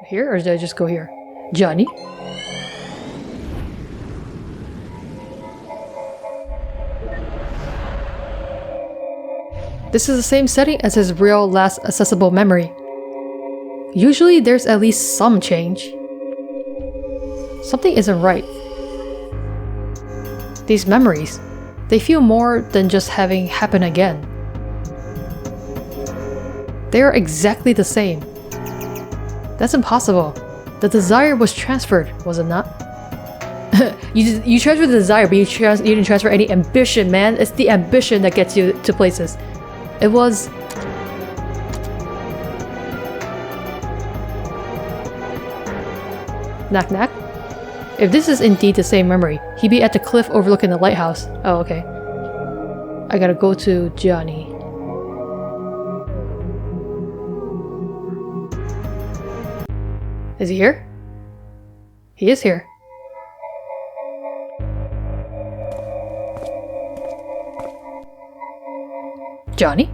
Here, or did I just go here? Johnny? This is the same setting as his real last accessible memory. Usually there's at least some change. Something isn't right. These memories, they feel more than just having happen again. They are exactly the same. That's impossible. The desire was transferred, was it not? you transferred the desire, but you didn't transfer any ambition, man. It's the ambition that gets you to places. It was... Knack knack? If this is indeed the same memory, he'd be at the cliff overlooking the lighthouse. Oh, okay. I gotta go to Johnny. Is he here? He is here. Johnny?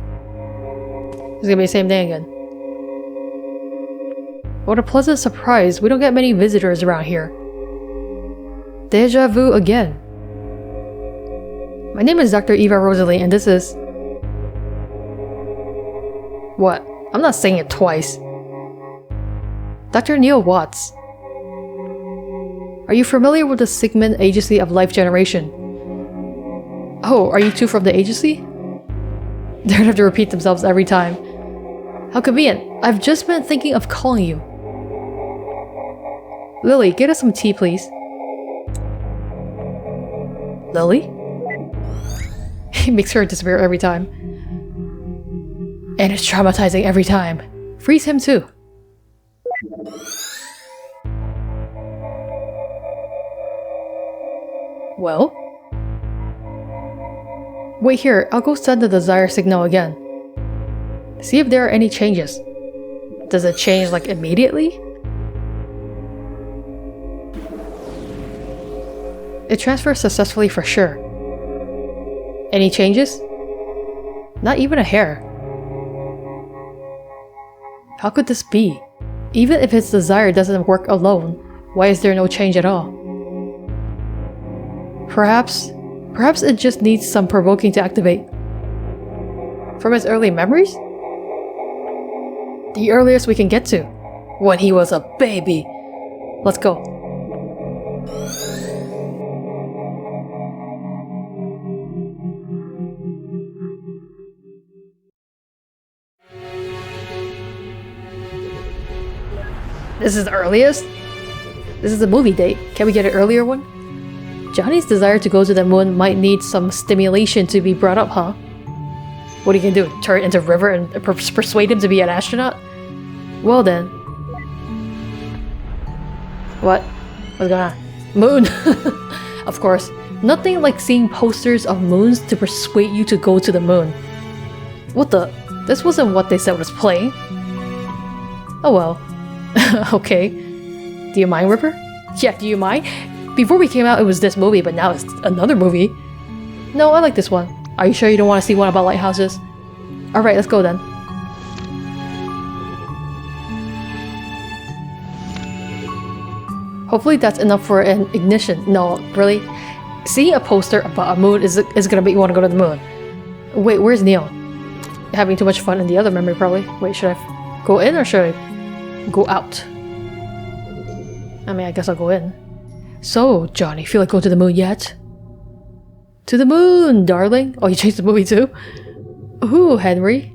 It's gonna be the same thing again. What a pleasant surprise. We don't get many visitors around here. Deja vu again. My name is Dr. Eva Rosalie, and this is... What? I'm not saying it twice. Dr. Neil Watts. Are you familiar with the Sigmund Agency of Life Generation? Oh, are you two from the agency? They're gonna have to repeat themselves every time. How convenient. I've just been thinking of calling you. Lily, get us some tea, please. Lily? He makes her disappear every time. And it's traumatizing every time. Freeze him too. Well? Wait here, I'll go send the desire signal again. See if there are any changes. Does it change like immediately? It transfers successfully for sure. Any changes? Not even a hair. How could this be? Even if his desire doesn't work alone, why is there no change at all? Perhaps it just needs some provoking to activate. From his early memories? The earliest we can get to. When he was a baby. Let's go. This is the earliest? This is a movie date. Can we get an earlier one? Johnny's desire to go to the moon might need some stimulation to be brought up, huh? What are you gonna do? Turn it into a river and persuade him to be an astronaut? Well then. What? What's going on? Moon! Of course. Nothing like seeing posters of moons to persuade you to go to the moon. What the? This wasn't what they said was playing. Oh well. Okay. Do you mind, Ripper? Yeah, do you mind? Before we came out, it was this movie, but now it's another movie. No, I like this one. Are you sure you don't want to see one about lighthouses? Alright, let's go then. Hopefully that's enough for an ignition. No, really? Seeing a poster about a moon is gonna make you want to go to the moon. Wait, where's Neil? Having too much fun in the other memory, probably. Wait, should I go in or should I go out? I mean, I guess I'll go in. So, Johnny, feel like going to the moon yet? To the moon, darling! Oh, you changed the movie too? Ooh, Henry.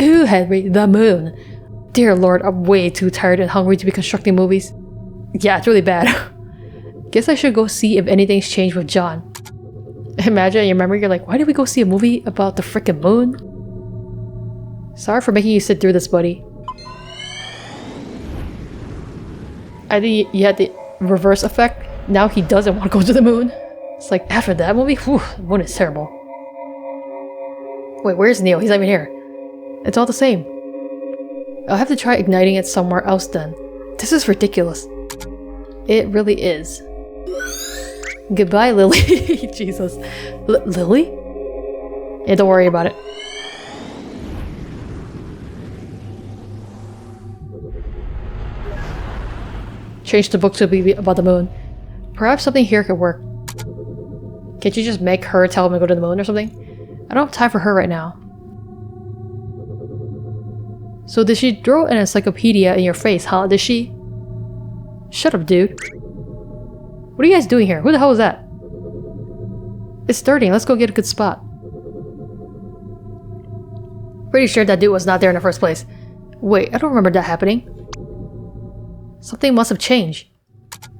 Ooh, Henry, the moon. Dear Lord, I'm way too tired and hungry to be constructing movies. Yeah, it's really bad. Guess I should go see if anything's changed with John. Imagine in your memory, you're like, why did we go see a movie about the frickin' moon? Sorry for making you sit through this, buddy. I think you had the reverse effect. Now he doesn't want to go to the moon. It's like, after that movie, whew, the moon is terrible. Wait, where's Neil? He's not even here. It's all the same. I'll have to try igniting it somewhere else then. This is ridiculous. It really is. Goodbye, Lily. Jesus. Lily? Yeah, don't worry about it. Change the book to be about the moon. Perhaps something here could work. Can't you just make her tell him to go to the moon or something? I don't have time for her right now. So did she throw an encyclopedia in your face, huh? Did she? Shut up, dude. What are you guys doing here? Who the hell is that? It's starting. Let's go get a good spot. Pretty sure that dude was not there in the first place. Wait, I don't remember that happening. Something must have changed.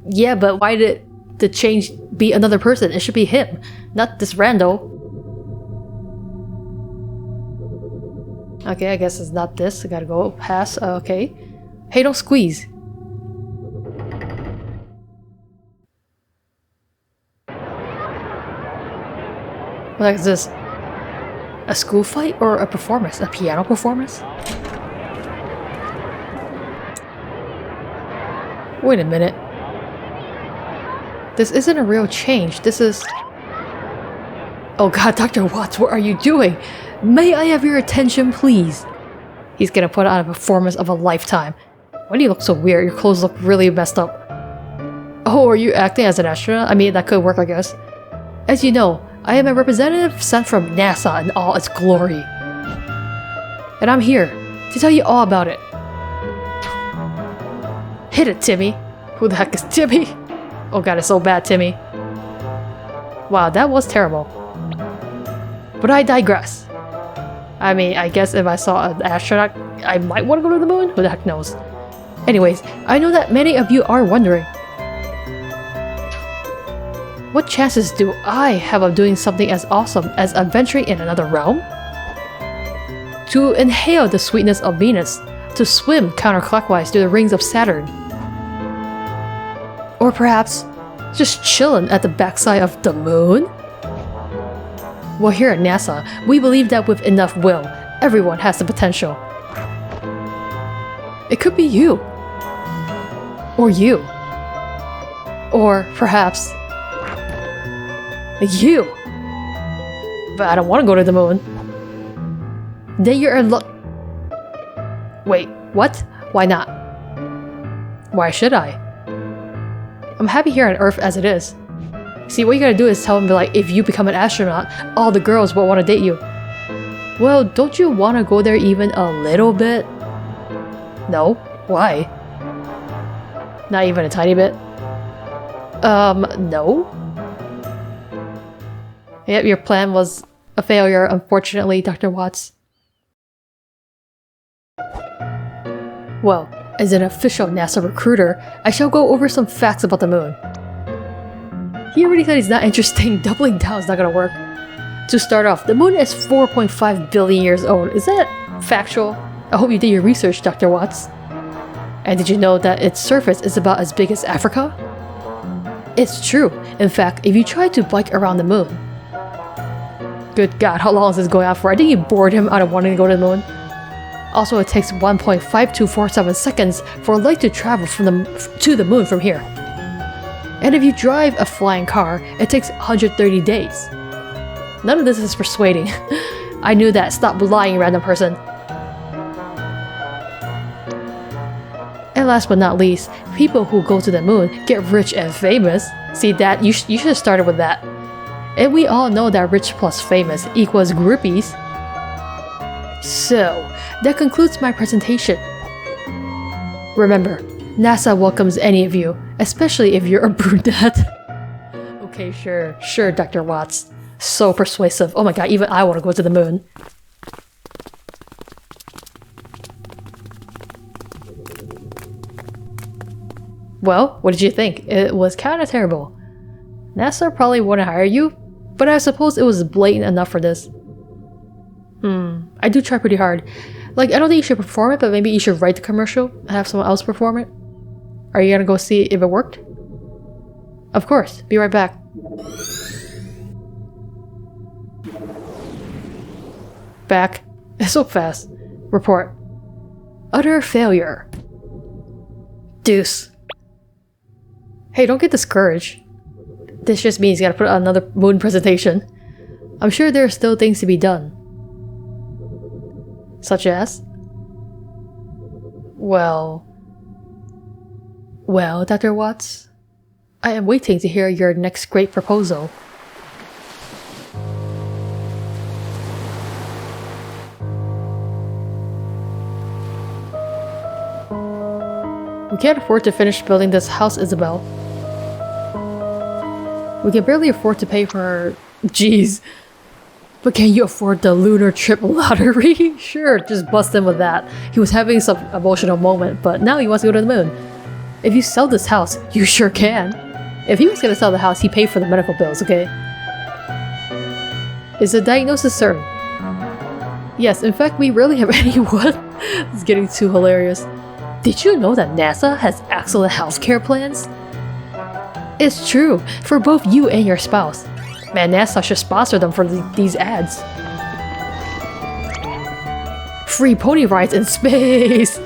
Yeah, but why did the change be another person? It should be him, not this rando. Okay, I guess it's not this. I gotta go pass. Okay. Hey, don't squeeze. What the heck is this? A school fight or a performance? A piano performance? Wait a minute. This isn't a real change. This is... Oh god, Dr. Watts, what are you doing? May I have your attention, please? He's gonna put on a performance of a lifetime. Why do you look so weird? Your clothes look really messed up. Oh, are you acting as an astronaut? I mean, that could work, I guess. As you know, I am a representative sent from NASA in all its glory. And I'm here to tell you all about it. Hit it, Timmy. Who the heck is Timmy? Oh god, it's so bad, Timmy. Wow, that was terrible. But I digress. I mean, I guess if I saw an astronaut, I might want to go to the moon? Who the heck knows? Anyways, I know that many of you are wondering. What chances do I have of doing something as awesome as adventuring in another realm? To inhale the sweetness of Venus, to swim counterclockwise through the rings of Saturn. Or perhaps, just chillin' at the backside of the moon? Well, here at NASA, we believe that with enough will, everyone has the potential. It could be you. Or you. Or perhaps... you! But I don't want to go to the moon. Then you're in luck. Wait, what? Why not? Why should I? I'm happy here on Earth as it is. See, what you gotta do is tell them, like, if you become an astronaut, all the girls will want to date you. Well, don't you want to go there even a little bit? No? Why? Not even a tiny bit? No? Yep, your plan was a failure, unfortunately, Dr. Watts. Well, as an official NASA recruiter, I shall go over some facts about the moon. He already said he's not interested. Doubling down is not gonna work. To start off, the moon is 4.5 billion years old. Is that factual? I hope you did your research, Dr. Watts. And did you know that its surface is about as big as Africa? It's true. In fact, if you try to bike around the moon... Good god, how long is this going on for? I think you bored him out of wanting to go to the moon. Also, it takes 1.5247 seconds for light to travel to the moon from here. And if you drive a flying car, it takes 130 days. None of this is persuading. I knew that. Stop lying, random person. And last but not least, people who go to the moon get rich and famous. See that? You should have started with that. And we all know that rich plus famous equals groupies. So, that concludes my presentation. Remember, NASA welcomes any of you, especially if you're a brunette. Okay, sure, Dr. Watts. So persuasive. Oh my god, even I want to go to the moon. Well, what did you think? It was kind of terrible. NASA probably wouldn't hire you, but I suppose it was blatant enough for this. I do try pretty hard. Like, I don't think you should perform it, but maybe you should write the commercial and have someone else perform it. Are you gonna go see if it worked? Of course. Be right back. Back. So fast. Report. Utter failure. Deuce. Hey, don't get discouraged. This just means you gotta put out another moon presentation. I'm sure there are still things to be done. Such as? Well... Well, Dr. Watts, I am waiting to hear your next great proposal. We can't afford to finish building this house, Isabel. We can barely afford to pay for our... Jeez. But can you afford the lunar trip lottery? Sure, just bust him with that. He was having some emotional moment, but now he wants to go to the moon. If you sell this house, you sure can. If he was gonna sell the house, he paid for the medical bills, okay? Is the diagnosis certain? Yes, in fact, we rarely have anyone. It's getting too hilarious. Did you know that NASA has excellent healthcare plans? It's true, for both you and your spouse. Man, NASA should sponsor them for these ads. Free pony rides in space!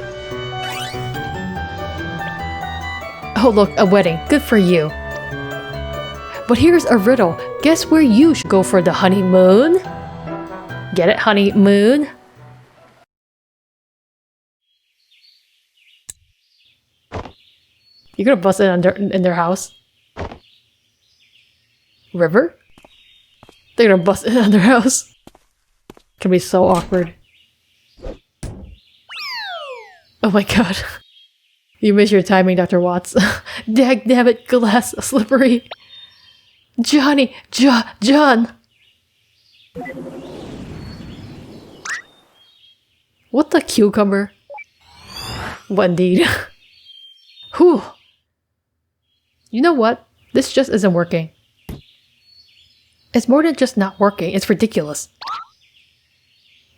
Oh look, a wedding. Good for you. But here's a riddle. Guess where you should go for the honeymoon? Get it, honeymoon? You're gonna bust in their house? River? They're gonna bust in on their house. Can be so awkward. Oh my god. You missed your timing, Dr. Watts. Dag nabbit, glass slippery. Johnny! John! What the cucumber? What indeed? Whew. You know what? This just isn't working. It's more than just not working, it's ridiculous.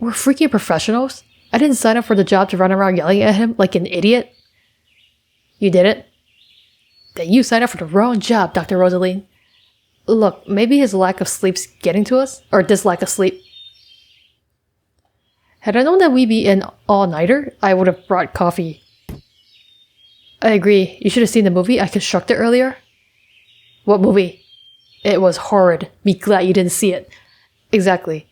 We're freaking professionals? I didn't sign up for the job to run around yelling at him like an idiot. You did it? Then you signed up for the wrong job, Dr. Rosaline. Look, maybe his lack of sleep's getting to us? Or this lack of sleep. Had I known that we'd be an all-nighter, I would have brought coffee. I agree. You should have seen the movie I constructed earlier. What movie? It was horrid. Be glad you didn't see it. Exactly.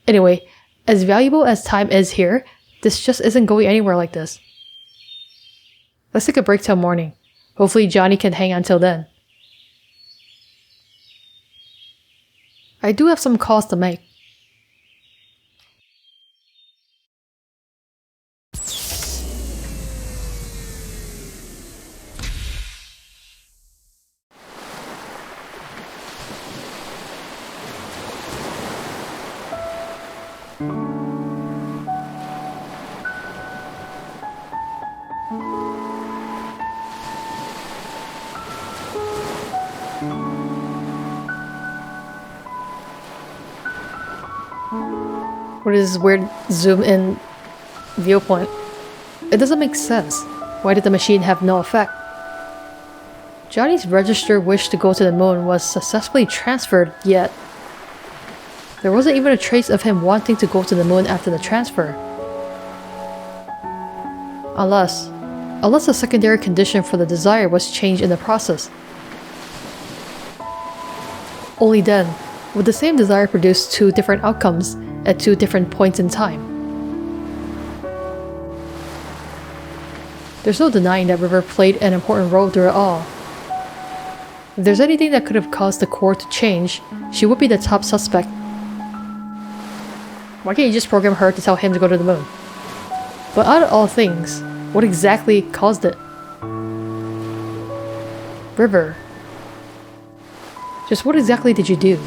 Anyway, as valuable as time is here, this just isn't going anywhere like this. Let's take a break till morning. Hopefully Johnny can hang on till then. I do have some calls to make. What is this weird zoom in viewpoint? It doesn't make sense. Why did the machine have no effect? Johnny's registered wish to go to the moon was successfully transferred, yet there wasn't even a trace of him wanting to go to the moon after the transfer. Unless a secondary condition for the desire was changed in the process. Only then would the same desire produce two different outcomes at two different points in time. There's no denying that River played an important role through it all. If there's anything that could have caused the core to change, she would be the top suspect. Why can't you just program her to tell him to go to the moon? But out of all things, what exactly caused it? River. Just what exactly did you do?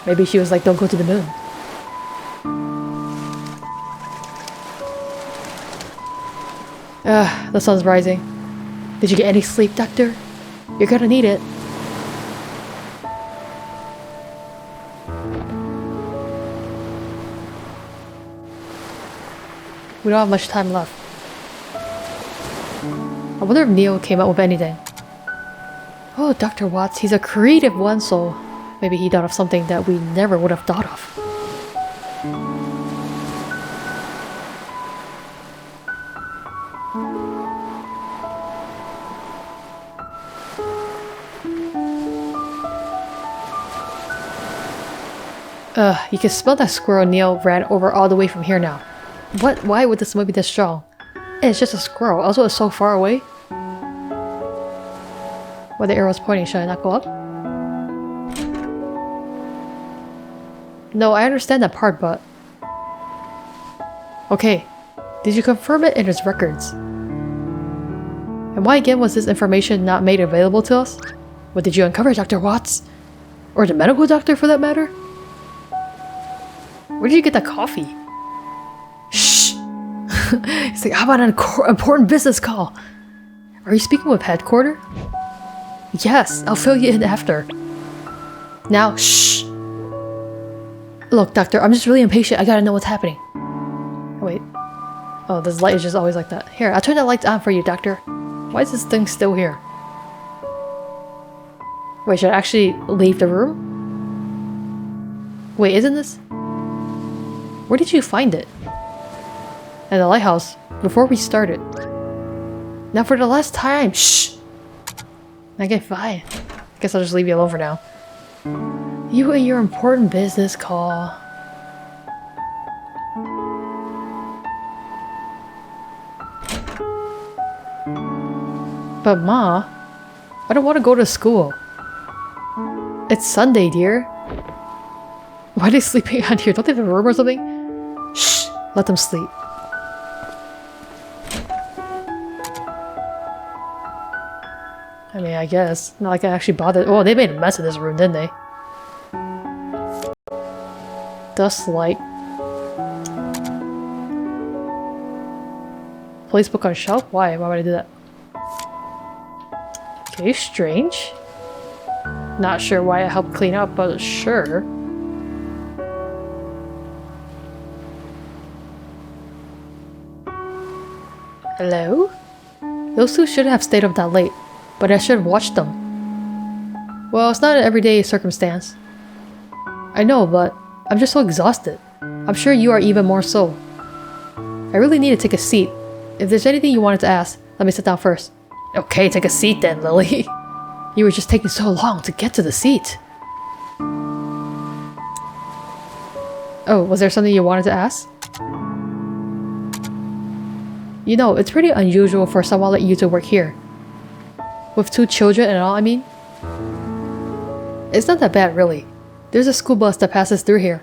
Maybe she was like, don't go to the moon. The sun's rising. Did you get any sleep, Doctor? You're gonna need it. We don't have much time left. I wonder if Neo came up with anything. Oh, Dr. Watts, he's a creative one, so maybe he thought of something that we never would have thought of. You can smell that squirrel Neil ran over all the way from here now. What? Why would the smell be this strong? It's just a squirrel. Also, it's so far away. Where the arrow's pointing, should I not go up? No, I understand that part, but... Okay. Did you confirm it in his records? And why again was this information not made available to us? What did you uncover, Dr. Watts? Or the medical doctor, for that matter? Where did you get that coffee? Shh! He's like, how about an important business call? Are you speaking with headquarters? Yes, I'll fill you in after. Now, shh! Look, doctor, I'm just really impatient. I gotta know what's happening. Wait. Oh, this light is just always like that. Here, I'll turn the lights on for you, doctor. Why is this thing still here? Wait, should I actually leave the room? Wait, isn't this... Where did you find it? At the lighthouse, before we started. Now for the last time, shh! Okay, fine. Guess I'll just leave you alone for now. You and your important business call. But Ma, I don't want to go to school. It's Sunday, dear. Why are they sleeping out here? Don't they have a room or something? Shh! Let them sleep. I mean, I guess. Not like I actually bothered. Oh, they made a mess of this room, didn't they? Dust light. Place book on shelf? Why? Why would I do that? Okay, strange. Not sure why I helped clean up, but sure. Hello? Those two shouldn't have stayed up that late, but I should have watched them. Well, it's not an everyday circumstance. I know, but I'm just so exhausted. I'm sure you are even more so. I really need to take a seat. If there's anything you wanted to ask, let me sit down first. Okay, take a seat then, Lily. You were just taking so long to get to the seat. Oh, was there something you wanted to ask? You know, it's pretty unusual for someone like you to work here. With 2 children and all, I mean. It's not that bad, really. There's a school bus that passes through here.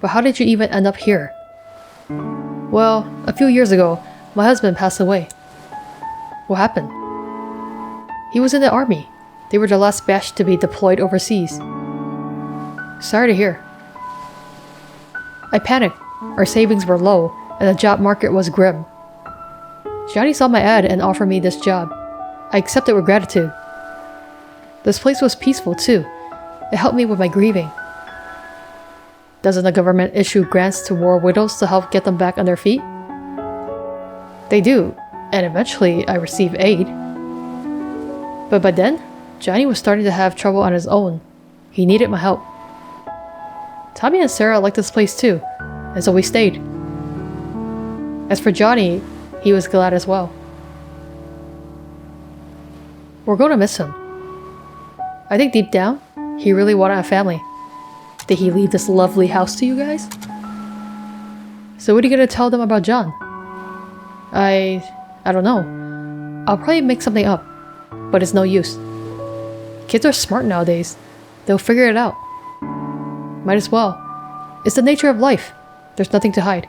But how did you even end up here? Well, a few years ago, my husband passed away. What happened? He was in the army. They were the last batch to be deployed overseas. Sorry to hear. I panicked. Our savings were low, and the job market was grim. Johnny saw my ad and offered me this job. I accepted with gratitude. This place was peaceful too. It helped me with my grieving. Doesn't the government issue grants to war widows to help get them back on their feet? They do, and eventually I receive aid. But by then, Johnny was starting to have trouble on his own. He needed my help. Tommy and Sarah liked this place too, and so we stayed. As for Johnny, he was glad as well. We're going to miss him. I think deep down, he really wanted a family. Did he leave this lovely house to you guys? So what are you going to tell them about John? I don't know. I'll probably make something up, but it's no use. Kids are smart nowadays. They'll figure it out. Might as well. It's the nature of life. There's nothing to hide.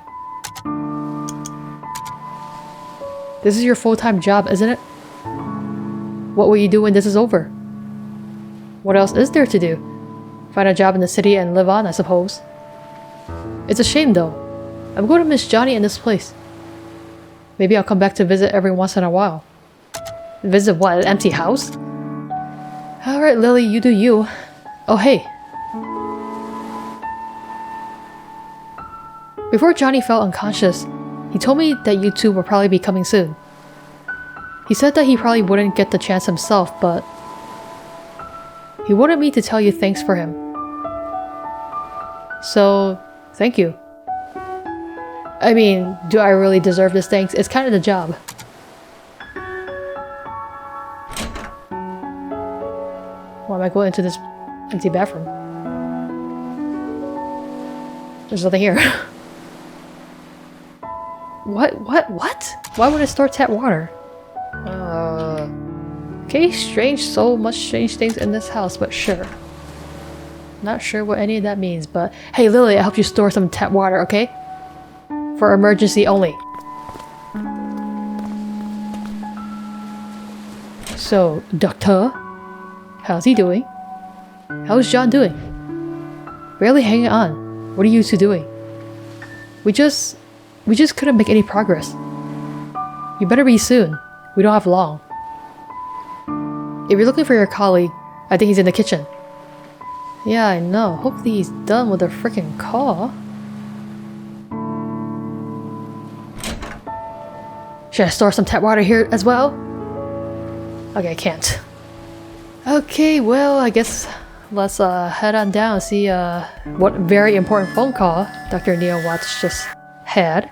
This is your full-time job, isn't it? What will you do when this is over? What else is there to do? Find a job in the city and live on, I suppose. It's a shame, though. I'm going to miss Johnny in this place. Maybe I'll come back to visit every once in a while. Visit what, an empty house? Alright, Lily, you do you. Oh, hey. Before Johnny fell unconscious, he told me that you two will probably be coming soon. He said that he probably wouldn't get the chance himself, but he wanted me to tell you thanks for him. So, thank you. I mean, do I really deserve this thanks? It's kind of the job. Why am I going into this empty bathroom? There's nothing here. What? Why would I store tap water? Okay, strange, so much strange things in this house, but sure. Not sure what any of that means, but hey Lily, I helped you store some tap water, okay? For emergency only. So, Doctor, how's he doing? How's John doing? Barely hanging on. What are you two doing? We just couldn't make any progress. You better be soon. We don't have long. If you're looking for your colleague, I think he's in the kitchen. Yeah, I know. Hopefully he's done with the freaking call. Should I store some tap water here as well? Okay, I can't. Okay, well, I guess let's head on down and see what very important phone call Dr. Neil Watts just had.